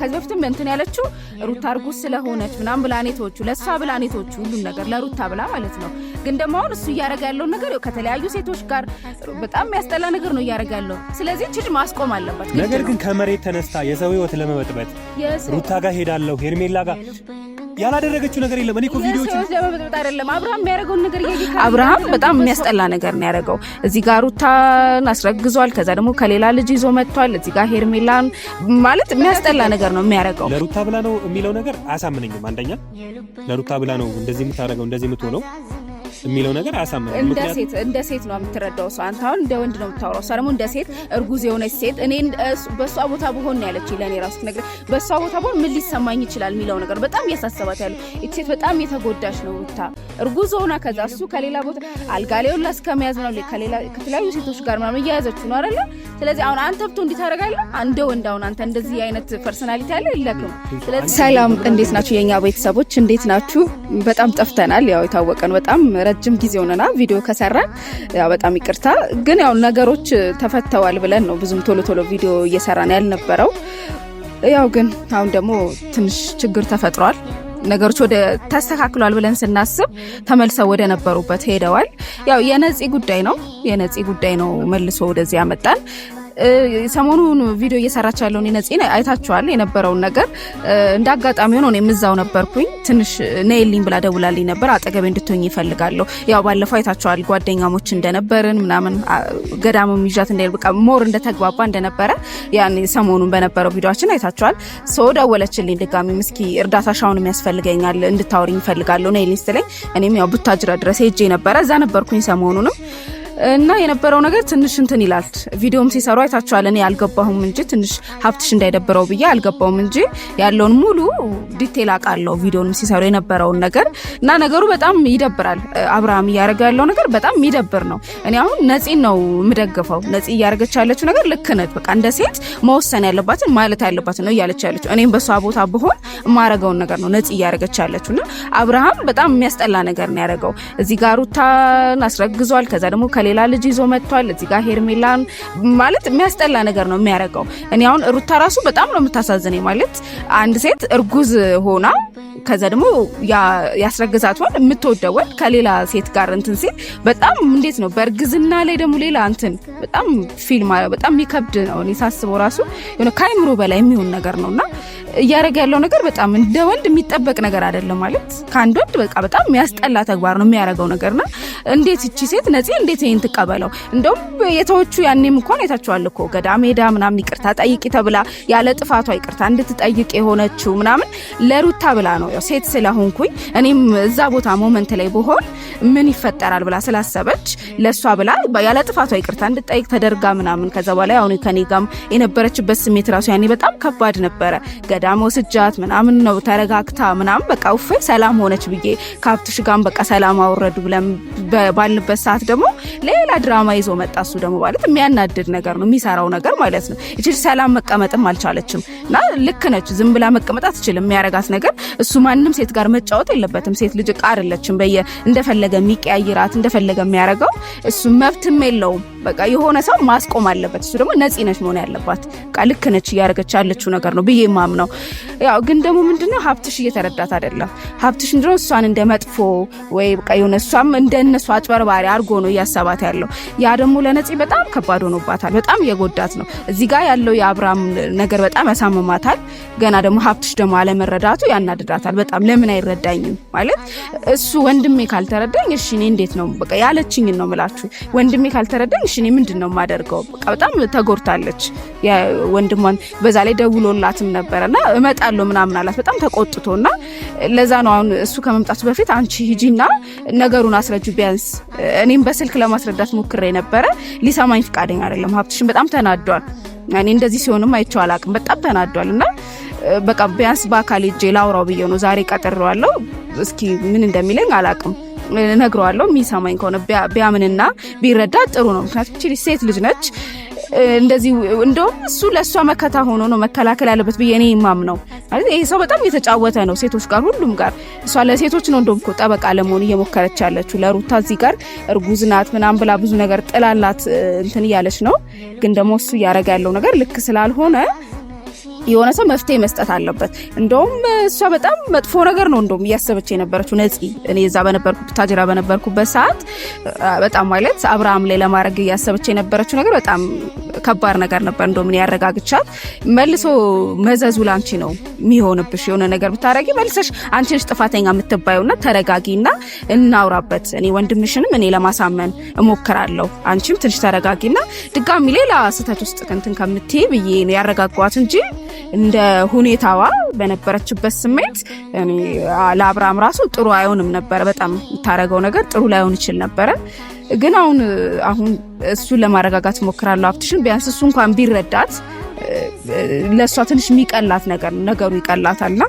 ከዚህ በፊትም እንትን ያለችው ሩታ እርጉዝ ስለሆነች ምናምን ብላኔቶቹ ለሷ ብላኔቶቹ ሁሉ ነገር ለሩታ ብላ ማለት ነው። ግን ደግሞ አሁን እሱ ያረጋ ያለው ነገር ከተለያዩ ሴቶች ጋር በጣም የሚያስጠላ ነገር ነው ያረጋ ያለው። ስለዚህ እቺ ማስቆም አለባት። ነገር ግን ከመሬት ተነስታ የሰው ህይወት ለመበጥበጥ ሩታ ጋር ሄዳለሁ ሄርሜላ ጋር ያላደረገችው ነገር የለም። እኔ እኮ ቪዲዮዎች ለመበጥበጥ አይደለም አብርሃም የሚያደርገው ነገር አብርሃም በጣም የሚያስጠላ ነገር ነው ያደረገው። እዚህ ጋር ሩታን አስረግዟል። ከዛ ደግሞ ከሌላ ልጅ ይዞ መጥቷል። እዚህ ጋር ሄርሜላን ማለት የሚያስጠላ ነገር ነው የሚያደርገው። ለሩታ ብላ ነው የሚለው ነገር አያሳምነኝም። አንደኛ ለሩታ ብላ ነው እንደዚህ የምታደርገው እንደዚህ የምትሆነው የሚለው ነገር አያሳምነኝም። እንደ ሴት ነው የምትረዳው ሰው። አንተ አሁን እንደ ወንድ ነው የምታወራው። እሷ ደግሞ እንደ ሴት እርጉዝ የሆነች ሴት እኔ በሷ ቦታ ብሆን ነው ያለችኝ። ለኔ ራሱ ነገር በሷ ቦታ ብሆን ምን ሊሰማኝ ይችላል የሚለው ነገር በጣም ያሳሰባት ያለው። እቺ ሴት በጣም የተጎዳች ነው ሩታ እርጉዝ ሆና ከዛ እሱ ከሌላ ቦታ አልጋ ላይ ሁላ እስከመያዝ ነው ከተለያዩ ሴቶች ጋር ምናምን እያያዘችው ነው አይደለ? ስለዚህ አሁን አንተ ብቶ እንዲህ ታደርጋለህ? አንደ ወንድ አሁን አንተ እንደዚህ አይነት ፐርሰናሊቲ ያለ የለክም። ስለዚህ ሰላም፣ እንዴት ናችሁ የኛ ቤተሰቦች? እንዴት ናችሁ? በጣም ጠፍተናል። ያው የታወቀ ነው በጣም ረጅም ጊዜ ሆነና ቪዲዮ ከሰራን ያው በጣም ይቅርታ። ግን ያው ነገሮች ተፈተዋል ብለን ነው ብዙም ቶሎ ቪዲዮ እየሰራን ያልነበረው። ያው ግን አሁን ደግሞ ትንሽ ችግር ተፈጥሯል። ነገሮች ወደ ተስተካክሏል ብለን ስናስብ ተመልሰው ወደ ነበሩበት ሄደዋል። ያው የነፂ ጉዳይ ነው መልሶ ወደዚህ ያመጣን። ሰሞኑን ቪዲዮ እየሰራች ያለውን ነፂን አይታችኋል የነበረውን ነገር። እንዳጋጣሚ ሆኖ እኔም እዛው ነበርኩኝ። ትንሽ ነይልኝ ብላ ደውላልኝ ነበር። አጠገቤ እንድትሆኝ ይፈልጋለሁ። ያው ባለፈው አይታችኋል ጓደኛሞች እንደነበርን ምናምን ገዳምም ይዣት በቃ ሞር እንደተግባባ እንደነበረ ያን ሰሞኑን በነበረው ቪዲዮአችን አይታችኋል። ሰው ደወለችልኝ ድጋሚ እስኪ እርዳታሻውን የሚያስፈልገኛል እንድታወሪኝ ይፈልጋለሁ ነይልኝ ስትለኝ እኔም ያው ቡታጅራ ድረስ ሄጄ ነበረ። እዛ ነበርኩኝ ሰሞኑንም እና የነበረው ነገር ትንሽ እንትን ይላል። ቪዲዮም ሲሰሩ አይታችኋል። እኔ አልገባሁም እንጂ ትንሽ ሀብትሽ እንዳይደብረው ብዬ አልገባሁም እንጂ ያለውን ሙሉ ዲቴል አውቃለሁ ቪዲዮንም ሲሰሩ የነበረውን ነገር እና ነገሩ በጣም ይደብራል። አብርሃም እያደረገ ያለው ነገር በጣም የሚደብር ነው። እኔ አሁን ነፂን ነው የምደግፈው። ነፂ እያደረገች ያለችው ነገር ልክ ነች። በቃ እንደ ሴት መወሰን ያለባትን ማለት ያለባትን ነው እያለች ያለችው። እኔም በሷ ቦታ ብሆን የማረገውን ነገር ነው ነፂ እያደረገች ያለችውና አብርሃም በጣም የሚያስጠላ ነገር ነው ያደረገው። እዚህ ጋር ሩታን አስረግዟል። ከዛ ደግሞ ሌላ ልጅ ይዞ መጥቷል። እዚህ ጋር ሄርሜላን ማለት የሚያስጠላ ነገር ነው የሚያደርገው። እኔ አሁን ሩታ ራሱ በጣም ነው የምታሳዝነኝ። ማለት አንድ ሴት እርጉዝ ሆና ከዛ ደግሞ ያስረግዛት ወንድ የምትወደው ወንድ ከሌላ ሴት ጋር እንትን ሲል በጣም እንዴት ነው በእርግዝና ላይ ደግሞ ሌላ እንትን በጣም ፊልም በጣም የሚከብድ ነው። እኔ ሳስበው ራሱ የሆነ ከአይምሮ በላይ የሚሆን ነገር ነውና እያደረገ ያለው ነገር በጣም እንደ ወንድ የሚጠበቅ ነገር አይደለም። ማለት ከአንድ ወንድ በቃ በጣም የሚያስጠላ ተግባር ነው የሚያደርገው ነገርና እንዴት እቺ ሴት ነፂ እንዴት ይሄን ትቀበለው? እንደውም የተወቹ ያኔም እንኳን አይታችኋል እኮ ገዳም ሄዳ ምናምን ይቅርታ ጠይቂ ተብላ ያለ ጥፋቷ ይቅርታ እንድትጠይቅ የሆነችው ምናምን ለሩታ ብላ ነው። ያው ሴት ስለሆንኩኝ እኔም እዛ ቦታ ሞመንት ላይ ብሆን ምን ይፈጠራል ብላ ስላሰበች ለሷ ብላ ያለ ጥፋቷ ይቅርታ እንድትጠይቅ ተደርጋ ምናምን ከዛ በኋላ ያው ከኔ ጋርም የነበረችበት ስሜት ራሱ ያኔ በጣም ከባድ ነበረ። ገዳም ወስጃት ምናምን ነው ተረጋግታ ምናምን በቃ ውፌ ሰላም ሆነች ብዬ ካብትሽ ጋም በቃ ሰላም አወረዱ ብለን ባልንበት ሰዓት ደግሞ ሌላ ድራማ ይዞ መጣ። እሱ ደግሞ ማለት የሚያናድድ ነገር ነው የሚሰራው ነገር ማለት ነው። እቺ ሰላም መቀመጥም አልቻለችም እና ልክ ነች። ዝም ብላ መቀመጥ አትችልም። የሚያረጋት ነገር እሱ ማንንም ሴት ጋር መጫወት የለበትም። ሴት ልጅ ቃር አይደለችም እንደፈለገ የሚቀያይራት እንደፈለገ የሚያረጋው እሱ መብትም የለውም። በቃ የሆነ ሰው ማስቆም አለበት። እሱ ደግሞ ነፂ ነች መሆን ያለባት። በቃ ልክ ነች እያረገች ያለችው ነገር ነው ብዬ ማምነው። ያው ግን ደግሞ ምንድነው ሀብትሽ እየተረዳት አይደለም። ሀብትሽ እንደው እሷን እንደመጥፎ ወይ በቃ የሆነ እሷም እንደነሱ አጭበርባሪ አድርጎ ነው እያሰባት ያለው። ያ ደግሞ ለነፂ በጣም ከባድ ሆኖባታል። በጣም የጎዳት ነው። እዚህ ጋር ያለው የአብርሃም ነገር በጣም ያሳምማታል። ገና ደግሞ ሀብትሽ ደግሞ አለመረዳቱ ያናድዳታል በጣም። ለምን አይረዳኝም ማለት እሱ ወንድሜ ካልተረዳኝ እሺ እኔ እንዴት ነው በቃ ያለችኝ ነው የምላችሁ። ወንድሜ ካልተረዳኝ እሺ እኔ ምንድነው የማደርገው? በቃ በጣም ተጎርታለች። ወንድሟን በዛ ላይ ደውሎላትም ነበርና እመጣለሁ ምናምን አላት። በጣም ተቆጥቶና ለዛ ነው አሁን እሱ ከመምጣቱ በፊት አንቺ ሂጂና ነገሩን አስረጁ ቢያንስ እኔም በስልክ ለማስረዳት ሞክሬ ነበረ። ሊሰማኝ ፍቃደኛ አይደለም። ሀብትሽን በጣም ተናዷል። እኔ እንደዚህ ሲሆንም አይቼው አላቅም። በጣም ተናዷልና በቃ ቢያንስ በአካል ሄጄ ላውራው ብዬ ነው ዛሬ ቀጥሬዋለሁ። እስኪ ምን እንደሚለኝ አላቅም። ነግረዋለሁ። የሚሰማኝ ከሆነ ቢያምንና ቢረዳ ጥሩ ነው። ምክንያቱም እቺ ሴት ልጅ ነች። እንደዚህ እንደውም እሱ ለሷ መከታ ሆኖ ነው መከላከል ያለበት ብዬ እኔ ማምነው። ማለት ይሄ ሰው በጣም እየተጫወተ ነው ሴቶች ጋር ሁሉም ጋር። እሷ ለሴቶች ነው እንደውም ጠበቃ ለመሆን እየሞከረች ያለችው። ለሩታ እዚህ ጋር እርጉዝ ናት ምናምን ብላ ብዙ ነገር ጥላላት እንትን እያለች ነው። ግን ደግሞ እሱ እያረጋ ያለው ነገር ልክ ስላልሆነ የሆነ ሰው መፍትሄ መስጠት አለበት። እንደውም እሷ በጣም መጥፎ ነገር ነው እንደውም እያሰበች የነበረችው ነፂ። እኔ እዛ ታጅራ በነበርኩበት ሰዓት በጣም ማለት አብርሃም ላይ ለማድረግ እያሰበች የነበረችው ነገር በጣም ከባድ ነገር ነበር። እንደውም እኔ ያረጋግቻት መልሶ መዘዙ ላንቺ ነው የሚሆንብሽ። የሆነ ነገር ብታረጊ መልሰሽ አንቺ ነሽ ጥፋተኛ የምትባዩና ተረጋጊና እናውራበት። እኔ ወንድምሽንም እኔ ለማሳመን እሞክራለሁ። አንቺም ትንሽ ተረጋጊና ድጋሚ ሌላ ስህተት ውስጥ እንትን ከምትይ ብዬ ነው ያረጋጓት እንጂ እንደ ሁኔታዋ በነበረችበት ስሜት እኔ ለአብርሃም ራሱ ጥሩ አይሆንም ነበር። በጣም የምታረገው ነገር ጥሩ ላይሆን ይችል ነበር። ግን አሁን እሱን ለማረጋጋት ሞክራለሁ። አብትሽን ቢያንስ እሱ እንኳን ቢረዳት ለሷ ትንሽ የሚቀላት ነገሩ ይቀላታልና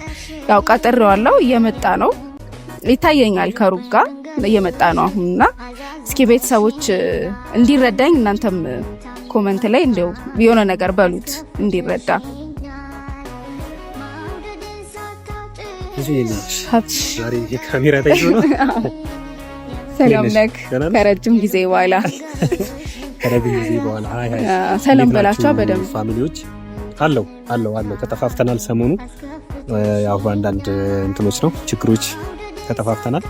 ያው ቀጥሬዋለሁ። እየመጣ ነው ይታየኛል፣ ከሩቅ ጋር እየመጣ ነው አሁንና እስኪ ቤተሰቦች እንዲረዳኝ እናንተም ኮሜንት ላይ እንደው የሆነ ነገር በሉት እንዲረዳ። ዛሬ የካሜራ ታይቶ ነው። ሰላም ነክ ከረጅም ጊዜ በኋላ ሃይ ሰላም በላችሁ በደንብ ፋሚሊዎች። አለው ተጠፋፍተናል። ሰሞኑ ያው በአንዳንድ እንትኖች ነው ችግሮች ተጠፋፍተናል።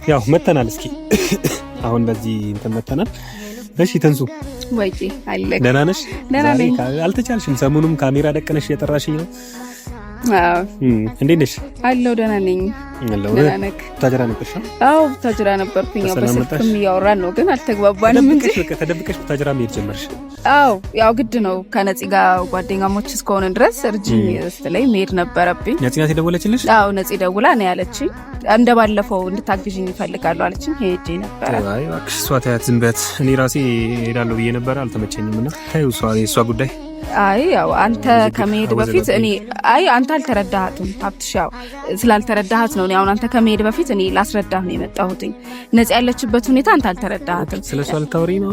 ያው መተናል። እስኪ አሁን በዚህ እንትን መተናል። እሺ ተንሱ ወይዬ አለክ ደህና ነሽ? ደህና ነኝ። አልተቻልሽም። ሰሞኑም ካሜራ ደቀነሽ እየጠራሽኝ ነው። አዎ እንዴት ነሽ? አለው ደህና ነኝ። ደህና ነክ ታጅራ ነበርሽ? አዎ ታጅራ ነበርኩኝ። ያው በስልክም እያወራን ነው ግን አልተግባባንም እንጂ ተደብቀሽ ታጅራ መሄድ ጀመርሽ? አዎ ያው ግድ ነው ከነፂ ጋር ጓደኛሞች እስከሆነ ድረስ እርጅኝ ስትለኝ መሄድ ነበረብኝ። ነፂ ናት የደወለችልሽ? አዎ ነፂ ደውላ ነው ያለችኝ። እንደባለፈው እንድታግዥኝ ይፈልጋሉ አለችኝ። ሄጄ ነበር። አይ እባክሽ እሷ ታያት ዝም በት። እኔ ራሴ ሄዳለሁ ብዬ ነበር አልተመቸኝምና ታዩ እሷ ጉዳይ። አይ ያው አንተ ከመሄድ በፊት አንተ አልተረዳሃትም ሀብትሽ። ያው ስላልተረዳሃት ነው አሁን አንተ ከመሄድ በፊት እኔ ላስረዳህ ነው የመጣሁትኝ። ነፂ ያለችበት ሁኔታ አንተ አልተረዳሃትም። ስለሷ ልታወሪ ነው?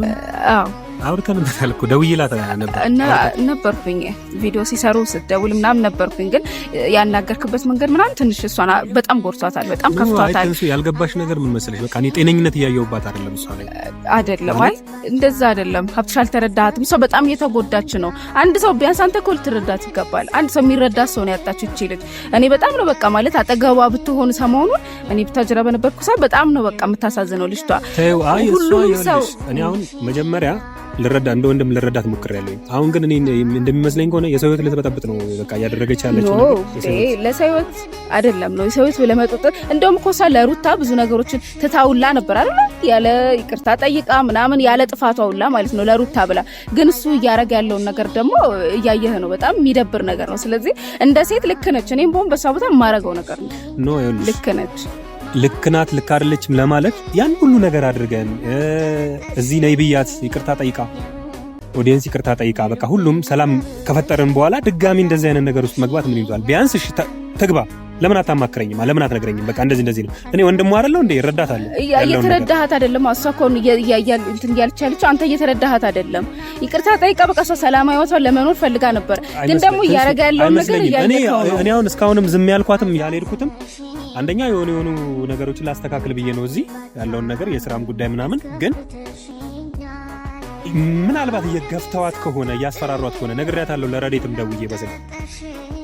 አዎ አውርተንበታል እኮ ደውዬላት ነበርኩኝ። ቪዲዮ ሲሰሩ ስትደውል ምናምን ነበርኩኝ። ግን ያናገርክበት መንገድ ምናምን ትንሽ እሷን በጣም ጎርቷታል፣ በጣም ከፍቷታል። ያልገባሽ ነገር ምን መሰለሽ፣ በቃ እኔ ጤነኝነት እያየሁባት አይደለም እሷ ላይ አይደለም። አይ እንደዛ አይደለም ሀብትሽ፣ አልተረዳሃትም። እሷ በጣም እየተጎዳች ነው። አንድ ሰው ቢያንስ አንተ እኮ ልትረዳት ይገባል። አንድ ሰው የሚረዳት ሰው ነው ያጣችው እቺ ልጅ። እኔ በጣም ነው በቃ ማለት አጠገቧ ብትሆን ሰሞኑን እኔ ብታጅራ በነበርኩ ሰዓት በጣም ነው በቃ የምታሳዝነው ልጅቷ። ሁሉም ሰው እኔ አሁን መጀመሪያ እንደ ወንድም ልረዳት ሞክሬያለሁ። አሁን ግን እኔ እንደሚመስለኝ ከሆነ የሰው ህይወት ልትበጠብጥ ነው በቃ እያደረገች ያለችው ነገር። ለሰው ህይወት አይደለም ነው የሰው ህይወት ለመጠጥ። እንደውም እኮ እሷ ለሩታ ብዙ ነገሮችን ትታውላ ነበር አይደል? ያለ ይቅርታ ጠይቃ ምናምን ያለ ጥፋቷ ሁላ ማለት ነው ለሩታ ብላ። ግን እሱ እያረጋ ያለውን ነገር ደግሞ እያየህ ነው። በጣም የሚደብር ነገር ነው። ስለዚህ እንደ ሴት ልክ ነች። እኔም በሆን በሷ ቦታ የማረገው ነገር ነው። ልክ ነች። ልክ ናት፣ ልክ አይደለችም ለማለት ያን ሁሉ ነገር አድርገን እዚህ ነይ ብያት ይቅርታ ጠይቃ ኦዲየንስ ይቅርታ ጠይቃ በቃ ሁሉም ሰላም ከፈጠርን በኋላ ድጋሚ እንደዚህ አይነት ነገር ውስጥ መግባት ምን ይዟል? ቢያንስ እሺ ትግባ። ለምን አታማክረኝም? ለምን አትነግረኝም? በቃ እንደዚህ ነው። እኔ ወንድሟ አይደለሁ እንዴ? እረዳታለሁ። እየተረዳሃት አይደለም። እሷ እኮ እንትን እያለች ያለችው አንተ እየተረዳሃት አይደለም። ይቅርታ ጠይቃ በቃ እሷ ሰላማዊ ህይወቷን ለመኖር ፈልጋ ነበር። ግን ደግሞ እያረጋ ያለውን ነገር እያየኸው ነው። እኔ አሁን እስካሁንም ዝም ያልኳትም ያልሄድኩትም አንደኛ የሆኑ ነገሮችን ላስተካክል ብዬ ነው እዚህ ያለውን ነገር የስራም ጉዳይ ምናምን። ግን ምናልባት እየገፍተዋት ከሆነ እያስፈራሯት ከሆነ ነግሬያታለሁ። ለረዴትም ደውዬ በስልክ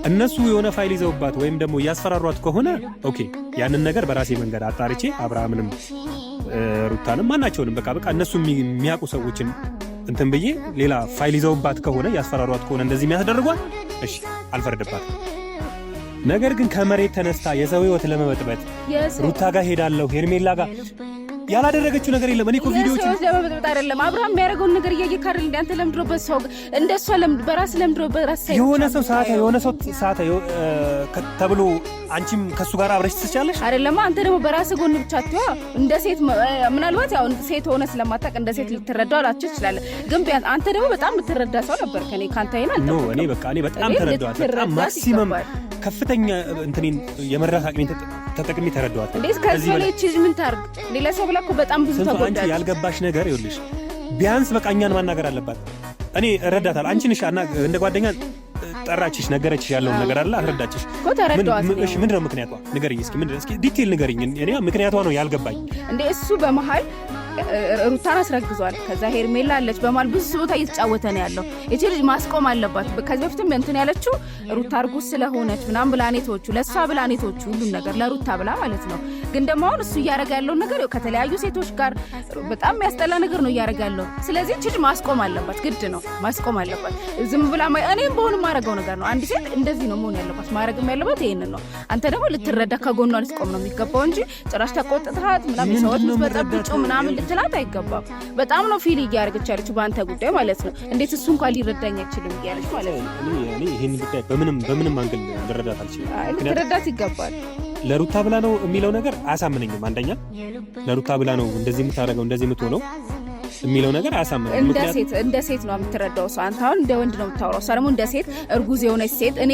እነሱ የሆነ ፋይል ይዘውባት ወይም ደግሞ እያስፈራሯት ከሆነ ኦኬ ያንን ነገር በራሴ መንገድ አጣርቼ አብርሃምንም ሩታንም ማናቸውንም በቃ እነሱ የሚያውቁ ሰዎችን እንትን ብዬ ሌላ ፋይል ይዘውባት ከሆነ እያስፈራሯት ከሆነ እንደዚህ የሚያስደርጓት እሺ አልፈርድባትም። ነገር ግን ከመሬት ተነስታ የሰው ህይወት ለመበጥበጥ ሩታ ጋር ሄዳለሁ ሄርሜላ ጋር ያላደረገችው ነገር የለም። እኔ እኮ ቪዲዮዎች ለመበጥበጥ አይደለም አብርሃም የሚያደርገውን ነገር እያየህ አይደል እንዴ? አንተ ለምድሮበት ሰው እንደሷ በራስ ለምድሮበት ራስ ሳይሆን የሆነ ሰው ሰዓት ተብሎ አንቺም ከሱ ጋር አብረሽ ትስቻለሽ አይደለም? አንተ ደግሞ በራስ ጎን ብቻ አትዋ እንደ ሴት ምናልባት ያው ሴት ሆነ ስለማታውቅ እንደ ሴት ልትረዳው አላችሁ ይችላል። ግን ቢያንስ አንተ ደግሞ በጣም የምትረዳ ሰው ነበር ከኔ ካንተ አይና አንተ ነው። እኔ በጣም ተረዳኋት። በጣም ማክሲመም ከፍተኛ እንትኔን የመረዳት አቅሜን ተጠቅሜ ተረዳኋት። እንዴ ከዚህ ላይ እቺ ምን ታርግ ሌላ ሰው ብላ እኮ በጣም ብዙ ተጎዳች። አንቺ ያልገባሽ ነገር ይኸውልሽ፣ ቢያንስ በቃ እኛን ማናገር አለባት። እኔ እረዳታለሁ። አንቺ ነሽ እንደ ጓደኛ ጠራችሽ፣ ነገረችሽ ያለውን ነገር አለ አስረዳችሽ እኮ ተረዳኋት። እሺ ምንድነው ምክንያቷ? ንገሪኝ እስኪ ዲቴል ንገሪኝ። እኔ ምክንያቷ ነው ያልገባኝ። እንዴ እሱ በመሃል ሩታን አስረግዟል። ከዛ ሄርሜላ አለች በማል ብዙ ቦታ እየተጫወተ ነው ያለው። እቺ ልጅ ማስቆም አለባት። ከዚህ በፊትም እንትን ያለችው ሩታ እርጉዝ ስለሆነች ምናምን ብላኔቶቹ ለሷ ብላኔቶቹ ሁሉን ነገር ለሩታ ብላ ማለት ነው። ግን ደግሞ አሁን እሱ እያደረገ ያለው ነገር ከተለያዩ ሴቶች ጋር በጣም የሚያስጠላ ነገር ነው እያደረገ ያለው። ስለዚህ እቺ ልጅ ማስቆም አለባት፣ ግድ ነው ማስቆም አለባት። ዝም ብላ እኔም በሆነ ማረገው ነገር ነው። አንድ ሴት እንደዚህ ነው መሆን ያለባት፣ ማረግም ያለባት ይሄንን ነው። አንተ ደግሞ ልትረዳ ከጎኗ ልትቆም ነው የሚገባው እንጂ ጭራሽ ተቆጥተሃት ምናምን ሰዎች በጠብጩ ምናምን ልትላት አይገባም። በጣም ነው ፊል እያደረገች ያለችው በአንተ ጉዳይ ማለት ነው። እንዴት እሱ እንኳን ሊረዳኝ አይችልም እያለች ማለት ነው። እኔ ይሄን ጉዳይ በምንም አንግል ልረዳት አልችልም። ልትረዳት ይገባል። ለሩታ ብላ ነው የሚለው ነገር አያሳምነኝም። አንደኛ ለሩታ ብላ ነው እንደዚህ የምታደርገው እንደዚህ የምትሆነው የሚለው ነገር አያሳምነኝም። እንደ ሴት ነው የምትረዳው ሰው። አንተ አሁን እንደ ወንድ ነው የምታወራው። እሷ ደግሞ እንደ ሴት እርጉዝ የሆነች ሴት እኔ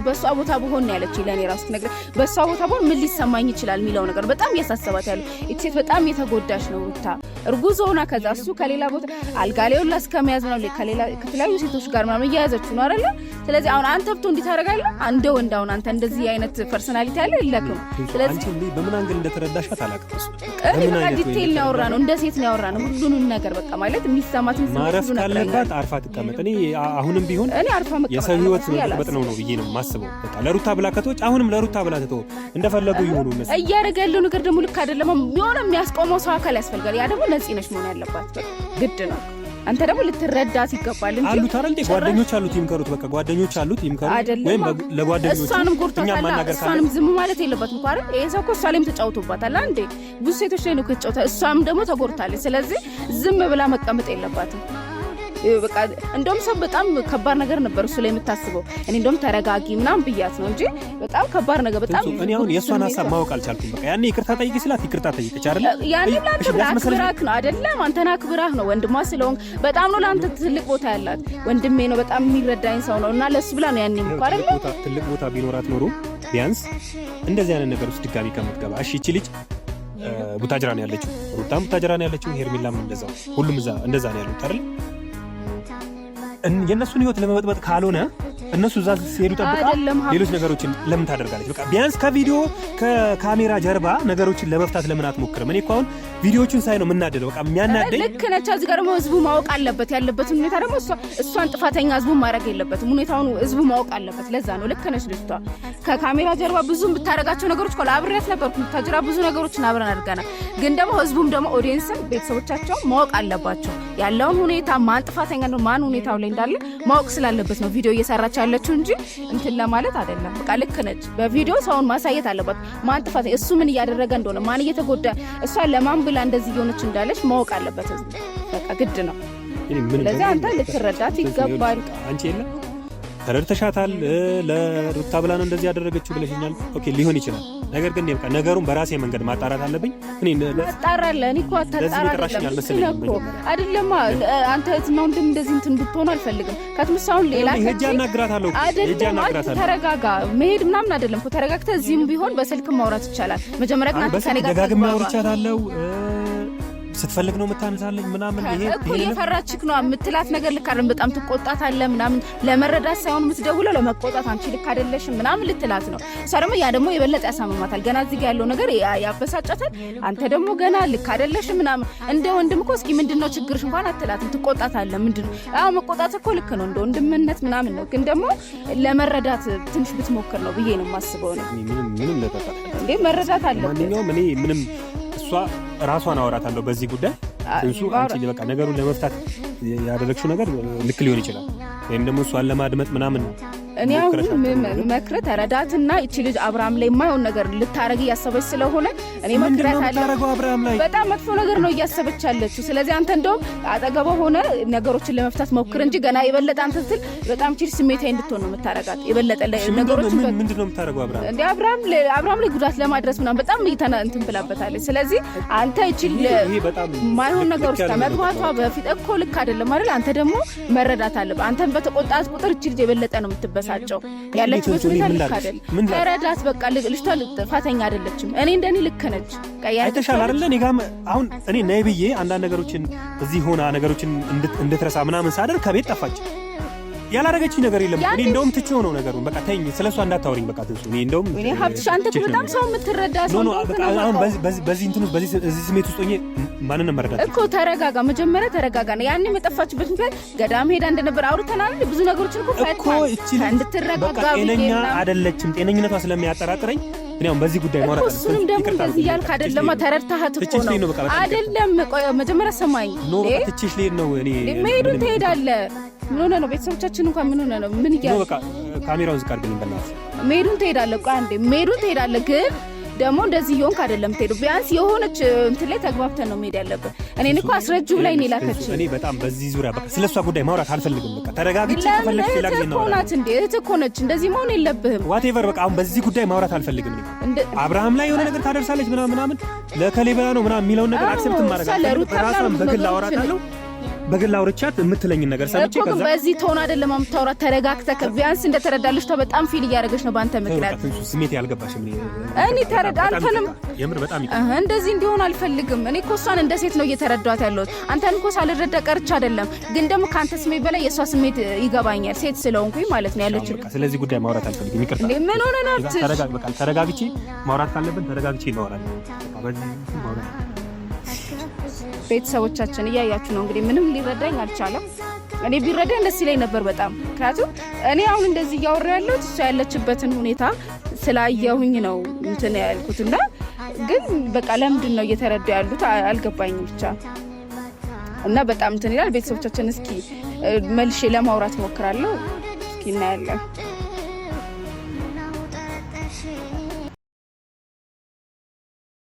በእሷ ቦታ ብሆን ነው ያለችኝ ለእኔ ራሱ ትነግረኝ። በእሷ ቦታ ብሆን ምን ሊሰማኝ ይችላል የሚለው ነገር በጣም እያሳሰባት ያለው። ይህች ሴት በጣም የተጎዳች ነው ሩታ እርጉዝ ሆና ከዛ እሱ ከሌላ ቦታ አልጋ ላይ ሁላ እስከመያዝ ነው ከተለያዩ ሴቶች ጋር ምናምን እያያዘችው ነው አይደለ? ስለዚህ አሁን አንተ ብቶ እንዲህ ታደርጋለህ? እንደ ወንድ አሁን አንተ እንደዚህ አይነት ፐርሰናሊቲ ያለ የለክም። ስለዚህ አንቺ በምን አንግል እንደተረዳሻት አላውቅም። በቃ ዲቴይል ነው ያወራ ነው፣ እንደ ሴት ነው ያወራ ነው ሁሉንም ነገር በቃ ማለት የሚሰማትን ማረፍ ካለባት አርፋ ትቀመጥ። እኔ አሁንም ቢሆን የሰው ህይወት መጠበጥ ነው ብዬ ነው የማስበው። በቃ ለሩታ ብላ ከተወች አሁንም ለሩታ ብላ ተተው እንደፈለጉ ይሁኑ። እያደረገ ያለው ነገር ደግሞ ልክ አይደለም። የሆነ የሚያስቆመው ሰው አካል ያስፈልጋል። ያ ደግሞ ነፂ ነሽ መሆን ያለባት ግድ ነው። አንተ ደግሞ ልትረዳት ይገባል እንጂ አሉት አይደል? ጓደኞች አሉት ይምከሩት። በቃ ጓደኞች አሉት ይምከሩት። ወይም ለጓደኞቹ እሷንም ጎርቷታል። እሷንም ዝም ማለት የለባትም እኮ አይደል? ይሄ ሰው እኮ እሷ ላይም ተጫውቶባታል አንዴ። ብዙ ሴቶች ላይ ነው ከተጫወተ፣ እሷም ደግሞ ተጎርታለች። ስለዚህ ዝም ብላ መቀመጥ የለባትም። በቃ እንደውም ሰው በጣም ከባድ ነገር ነበር እሱ ላይ የምታስበው። እኔ እንደውም ተረጋጊ ምናምን ብያት ነው እንጂ በጣም ከባድ ነገር በጣም እኔ አሁን የእሷን ሀሳብ ማወቅ አልቻልኩም። በቃ ያኔ ይቅርታ ጠይቂ ስላት ይቅርታ ጠይቀች አይደል? ያኔ አክብራህ ነው አይደለም? አንተና አክብራህ ነው ወንድሟ ስለሆንክ በጣም ነው ለአንተ ትልቅ ቦታ ያላት። ወንድሜ ነው በጣም የሚረዳኝ ሰው ነው እና ለሱ ብላ ነው ያኔ እንኳን አይደል? ትልቅ ቦታ ቢኖራት ኖሮ ቢያንስ እንደዚህ አይነት ነገር ውስጥ ድጋሚ ከምትገባ እሺ። እቺ ልጅ ቡታጅራ ነው ያለችው፣ ሩታም ቡታጅራ ነው ያለችው፣ ሄርሜላም እንደዛው፣ ሁሉም እንደዛ ነው ያሉት አይደል? የእነሱን ህይወት ለመበጥበጥ ካልሆነ እነሱ እዛ ሲሄዱ ጠብቃ ሌሎች ነገሮችን ለምን ታደርጋለች? በቃ ቢያንስ ከቪዲዮ ከካሜራ ጀርባ ነገሮችን ለመፍታት ለምን አትሞክርም? እኔ እኮ አሁን ቪዲዮዎቹን ሳይ ነው የምናደደው። በቃ የሚያናደኝ ልክ ነች። እዚህ ጋር ደግሞ ህዝቡ ማወቅ አለበት ያለበትን ሁኔታ። ደግሞ እሷን ጥፋተኛ ህዝቡ ማድረግ የለበትም። ሁኔታውን ህዝቡ ማወቅ አለበት። ለዛ ነው ልክ ነች ልጅቷ። ከካሜራ ጀርባ ብዙ የምታደርጋቸው ነገሮች እኮ አብሬያት ነበርኩ። ታጅራ ብዙ ነገሮችን አብረን አድርገናል። ግን ደግሞ ህዝቡም ደግሞ ኦዲየንስም ቤተሰቦቻቸው ማወቅ አለባቸው ያለውን ሁኔታ፣ ማን ጥፋተኛ ነው ማን ሁኔታው ላይ እንዳለ ማወቅ ስላለበት ነው ቪዲዮ እየሰራች ያለችው እንጂ እንትን ለማለት አይደለም። በቃ ልክ ነች። በቪዲዮ ሰውን ማሳየት አለባት። ማን ጥፋተኛ፣ እሱ ምን እያደረገ እንደሆነ፣ ማን እየተጎዳ፣ እሷ ለማን ብላ እንደዚህ እየሆነች እንዳለች ማወቅ አለበት ህዝቡ። በቃ ግድ ነው። ስለዚህ አንተ ልትረዳት ይገባል። አንቺ የለም ተረድተሻታል። ለሩታ ብላ ነው እንደዚህ ያደረገችው ብለሽኛል። ኦኬ ሊሆን ይችላል። ነገር ግን በቃ ነገሩን በራሴ መንገድ ማጣራት አለብኝ። እኔ አጣራለሁ። እኔ እኮ አይደለም አንተ እትማው እንደዚህ እንትን ብትሆን አልፈልግም። ከትምሳውን ሌላ ሄጄ አናግራታለሁ። ተረጋጋ። መሄድ ምናምን አይደለም እኮ ተረጋግተህ እዚህም ቢሆን በስልክ ማውራት ይቻላል። መጀመሪያ ግን አንተ ከኔ ጋር ደጋግሜ አውርቻታለሁ። ስትፈልግ ነው የምታነሳለኝ ምናምን። ይሄ እኮ የፈራችክ ነው የምትላት ነገር ልክ አይደለም። በጣም ትቆጣታለህ ምናምን። ለመረዳት ሳይሆን የምትደውለው ለመቆጣት፣ አንቺ ልክ አይደለሽም ምናምን ልትላት ነው። እሷ ደግሞ ያ ደግሞ የበለጠ ያሳምማታል። ገና እዚህ ጋር ያለው ነገር ያበሳጫታል። አንተ ደግሞ ገና ልክ አይደለሽም ምናምን። እንደ ወንድም እኮ እስኪ ምንድነው ችግርሽ እንኳን አትላትም። ትቆጣታለህ። ምንድነው አዎ መቆጣት እኮ ልክ ነው፣ እንደ ወንድምነት ምናምን ነው። ግን ደግሞ ለመረዳት ትንሽ ብትሞክር ነው ብዬ ነው የማስበው ነው። ምንም ለተጣጣ እንዴ መረዳት አለበት። ማንኛውም እኔ ምንም እሷ ራሷን አወራታለሁ በዚህ ጉዳይ። እንሱ አንቺ በቃ ነገሩን ለመፍታት ያደረግሽው ነገር ልክ ሊሆን ይችላል፣ ወይም ደግሞ እሷን ለማድመጥ ምናምን እኔ አሁን መክረት ተረዳትና እቺ ልጅ አብርሃም ላይ የማይሆን ነገር ልታረግ እያሰበች ስለሆነ እኔ መክረት አለ። በጣም መጥፎ ነገር ነው እያሰበች ያለችው። ስለዚህ አንተ እንደውም አጠገቧ ሆነ ነገሮችን ለመፍታት ሞክር እንጂ ገና የበለጠ አንተ ስትል በጣም እቺ ስሜታዊ እንድትሆን ነው የምታረጋት። የበለጠ ነገሮችን ምንድነው የምታረገው? እንዴ አብርሃም ላይ ጉዳት ለማድረስ ምናምን በጣም እንትን ብላበታለች። ስለዚህ አንተ እቺ ማይሆን ነገር ውስጥ ከመግባቷ በፊት እኮ ልክ አይደለም አይደል? አንተ ደግሞ መረዳት አለብህ። አንተን በተቆጣት ቁጥር እቺ ልጅ የበለጠ ነው የምትበሳጨው። ያለችበት ሁኔታ ልክ አይደለም። ተረዳት በቃ። ልጅቷ ጥፋተኛ አይደለችም። እኔ እንደኔ ልክ ነች። አይተሻል አይደል? እኔ ጋር አሁን እኔ ነይ ብዬ አንዳንድ ነገሮችን እዚህ ሆና ነገሮችን እንድትረሳ ምናምን ሳደርግ ከቤት ጠፋች። ያላረገችኝ ነገር የለም። እኔ እንደውም ትቼው ነው ነገሩን። በቃ ተይኝ፣ ስለሷ እንዳታወሪኝ። በቃ ትንሱ እኔ እንደውም እኔ ሀብትሽ አንተ እኮ በጣም ሰው የምትረዳ ሰው ነው። በቃ አሁን በዚህ እንትኑ በዚህ ስሜት ውስጥ ሆኜ ማንንም መረዳት እኮ ተረጋጋ፣ መጀመሪያ ተረጋጋ ነው። ያኔ የጠፋችበት ምክንያት ገዳም ሄዳ እንደነበር አውርተናል። ብዙ ነገሮችን እኮ ፈታን እንድትረጋጋ ጤነኛ አይደለችም። ጤነኝነቷ ስለሚያጠራጥረኝ እኔ አሁን በዚህ ጉዳይ ማውራት አለብኝ። እሱንም ደግሞ እንደዚህ ያልክ አይደለም፣ ተረድተሃት እኮ ነው አይደለም። መጀመሪያ ሰማኝ ነው በቃ ትችሽ ልሄድ ነው። እኔ መሄዱን ትሄዳለህ። ምን ሆነ ነው? ቤተሰቦቻችን እንኳን ምን ሆነ ነው? ምን ይያል ነው? በቃ ካሜራውን ዝቅ አድርግልኝ በእናትህ። መሄዱን ትሄዳለህ። ቆይ አንዴ መሄዱን ትሄዳለህ፣ ግን ደግሞ እንደዚህ ይሆንክ አይደለም ትሄዱ። ቢያንስ የሆነች እንትን ላይ ተግባብተን ነው መሄድ ያለብን። እኔን እኮ አስረጁ ላይ ነው ላከች። እኔ በጣም በዚህ ዙሪያ በቃ ስለሷ ጉዳይ ማውራት አልፈልግም። በቃ ተረጋግቼ ከፈለግሽ ሌላ ጊዜ ነው። እህት እንዴ እህት እኮ ነች። እንደዚህ መሆን የለብህም። ዋቴቨር በቃ አሁን በዚህ ጉዳይ ማውራት አልፈልግም። አብርሃም ላይ የሆነ ነገር ታደርሳለች ምናምን ለከሌ ብላ ነው ምናምን የሚለውን ነገር አክሰፕት ማድረግ አለበት። ራሷን በግል አወራታለሁ። በግል አውርቻት የምትለኝን ነገር ሰምቼ ከዛ በዚህ ቶን አይደለም የምታወራት። ተረጋግተህ ቢያንስ እንደተረዳለች በጣም ፊል እያደረገች ነው ባንተ ምክንያት። ስሜት ያልገባሽም እኔ ተረዳ አንተንም የምር በጣም እንደዚህ እንዲሆን አልፈልግም። እኔ እኮ እሷን እንደ ሴት ነው እየተረዳኋት ያለሁት። አንተን እኮ ሳልረዳ ቀርቼ አይደለም፣ ግን ደግሞ ከአንተ ስሜት በላይ የእሷ ስሜት ይገባኛል፣ ሴት ስለሆንኩኝ ማለት ነው ያለችው። ስለዚህ ጉዳይ ማውራት አልፈልግም። ይቅርታ። ምን ሆነ ነው? ተረጋግቼ ማውራት ካለብን ተረጋግቼ እናወራለን። ቤተሰቦቻችን እያያችሁ ነው እንግዲህ ምንም ሊረዳኝ አልቻለም። እኔ ቢረዳኝ ደስ ይለኝ ነበር በጣም። ምክንያቱም እኔ አሁን እንደዚህ እያወራ ያለሁት እሷ ያለችበትን ሁኔታ ስላየሁኝ ነው እንትን ያልኩትና፣ ግን በቃ ለምንድን ነው እየተረዱ ያሉት አልገባኝም ብቻ እና በጣም እንትን ይላል። ቤተሰቦቻችን እስኪ መልሼ ለማውራት ሞክራለሁ። እስኪ እናያለን።